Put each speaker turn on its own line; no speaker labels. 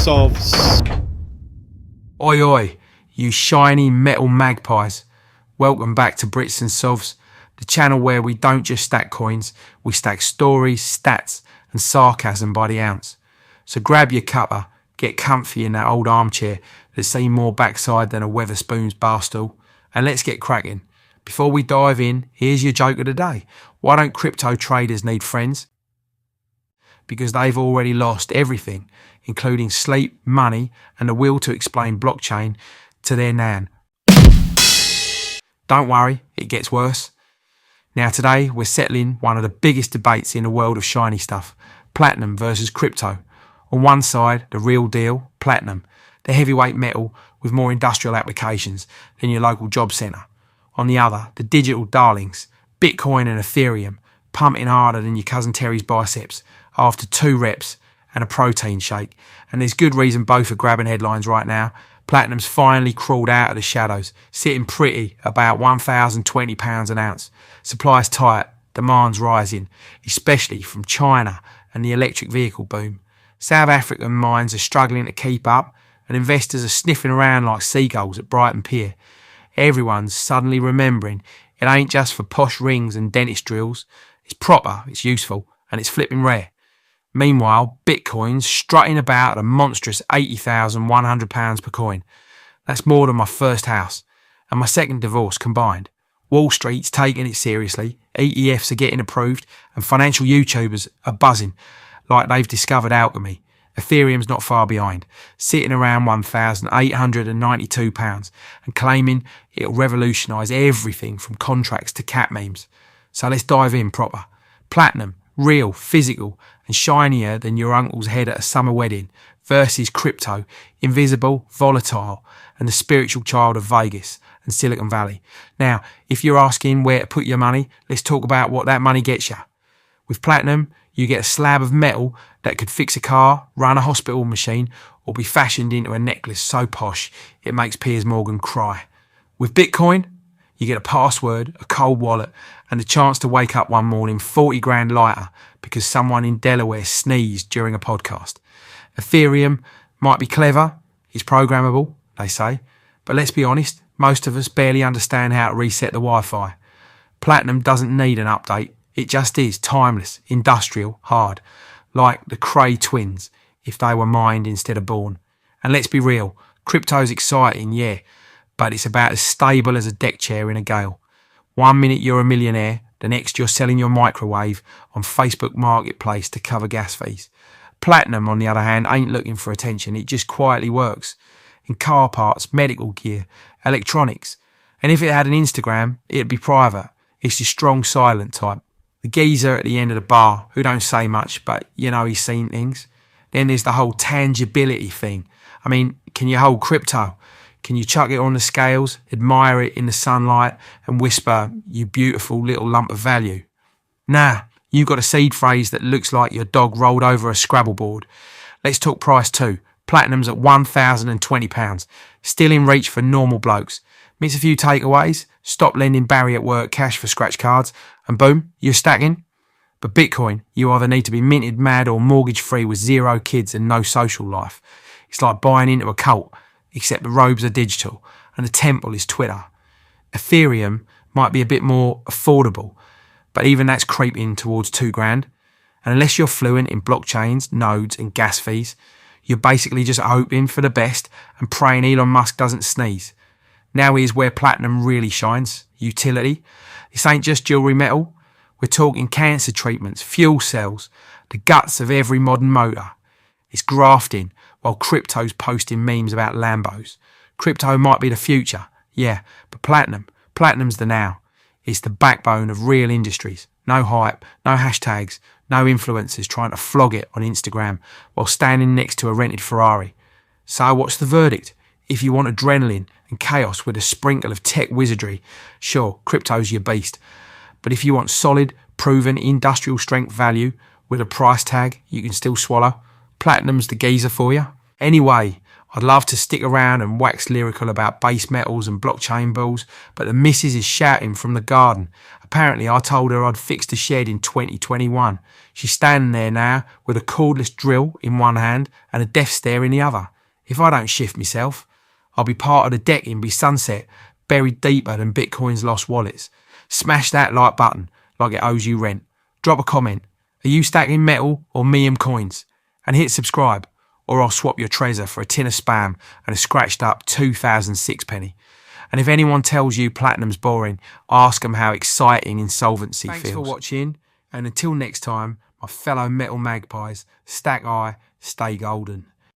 Sovs.
Oi oi, you shiny metal magpies. Welcome back to Brits and Sovs, the channel where we don't just stack coins, we stack stories, stats and sarcasm by the ounce. So grab your cuppa, get comfy in that old armchair that's seen more backside than a Weatherspoon's bar stool, and let's get cracking. Before we dive in, here's your joke of the day. Why don't crypto traders need friends? Because they've already lost everything, including sleep, money, and the will to explain blockchain to their nan. Don't worry, it gets worse. Now today, we're settling one of the biggest debates in the world of shiny stuff, platinum versus crypto. On one side, the real deal, platinum, the heavyweight metal with more industrial applications than your local job centre. On the other, the digital darlings, Bitcoin and Ethereum, pumping harder than your cousin Terry's biceps after 2 reps and a protein shake. And there's good reason both are grabbing headlines right now. Platinum's finally crawled out of the shadows, sitting pretty about £1,020 an ounce. Supply's tight, demand's rising, especially from China and the electric vehicle boom. South African mines are struggling to keep up, and investors are sniffing around like seagulls at Brighton Pier. Everyone's suddenly remembering it ain't just for posh rings and dentist drills. It's proper, it's useful, and it's flipping rare. Meanwhile, Bitcoin's strutting about at a monstrous £80,100 per coin. That's more than my first house and my second divorce combined. Wall Street's taking it seriously, ETFs are getting approved, and financial YouTubers are buzzing like they've discovered alchemy. Ethereum's not far behind, sitting around £1,892 and claiming it'll revolutionise everything from contracts to cat memes. So let's dive in proper. Platinum, real, physical and shinier than your uncle's head at a summer wedding versus crypto, invisible, volatile and the spiritual child of Vegas and Silicon Valley. Now, if you're asking where to put your money, let's talk about what that money gets you. With platinum, you get a slab of metal that could fix a car, run a hospital machine, or be fashioned into a necklace so posh it makes Piers Morgan cry. With Bitcoin, you get a password, a cold wallet, and the chance to wake up one morning 40 grand lighter because someone in Delaware sneezed during a podcast. Ethereum might be clever, it's programmable, they say, but let's be honest, most of us barely understand how to reset the Wi-Fi. Platinum doesn't need an update. It just is timeless, industrial, hard, like the Cray twins if they were mined instead of born. And let's be real, crypto's exciting, yeah, but it's about as stable as a deck chair in a gale. 1 minute you're a millionaire, the next you're selling your microwave on Facebook Marketplace to cover gas fees. Platinum, on the other hand, ain't looking for attention, it just quietly works. In car parts, medical gear, electronics. And if it had an Instagram, it'd be private. It's your strong silent type. The geezer at the end of the bar, who don't say much, but you know he's seen things. Then there's the whole tangibility thing. I mean, can you hold crypto? Can you chuck it on the scales, admire it in the sunlight, and whisper, you beautiful little lump of value? Nah, you've got a seed phrase that looks like your dog rolled over a Scrabble board. Let's talk price too. Platinum's at £1,020, still in reach for normal blokes. Miss a few takeaways, stop lending Barry at work cash for scratch cards, and boom, you're stacking. But Bitcoin, you either need to be minted mad or mortgage free with 0 kids and no social life. It's like buying into a cult, except the robes are digital and the temple is Twitter. Ethereum might be a bit more affordable, but even that's creeping towards 2 grand. And unless you're fluent in blockchains, nodes and gas fees, you're basically just hoping for the best and praying Elon Musk doesn't sneeze. Now here's where platinum really shines. Utility. This ain't just jewellery metal. We're talking cancer treatments, fuel cells, the guts of every modern motor. It's grafting, while crypto's posting memes about Lambos. Crypto might be the future, yeah, but platinum's the now. It's the backbone of real industries. No hype, no hashtags, no influencers trying to flog it on Instagram while standing next to a rented Ferrari. So what's the verdict? If you want adrenaline and chaos with a sprinkle of tech wizardry, sure, crypto's your beast. But if you want solid, proven industrial strength value with a price tag you can still swallow, platinum's the geezer for you. Anyway, I'd love to stick around and wax lyrical about base metals and blockchain bulls, but the missus is shouting from the garden. Apparently I told her I'd fixed the shed in 2021. She's standing there now with a cordless drill in one hand and a death stare in the other. If I don't shift myself, I'll be part of the decking be sunset, buried deeper than Bitcoin's lost wallets. Smash that like button like it owes you rent. Drop a comment. Are you stacking metal or me coins? And hit subscribe, or I'll swap your treasure for a tin of spam and a scratched up 2006 penny. And if anyone tells you platinum's boring, ask them how exciting insolvency feels. Thanks for watching, and until next time, my fellow metal magpies, stack high, stay golden.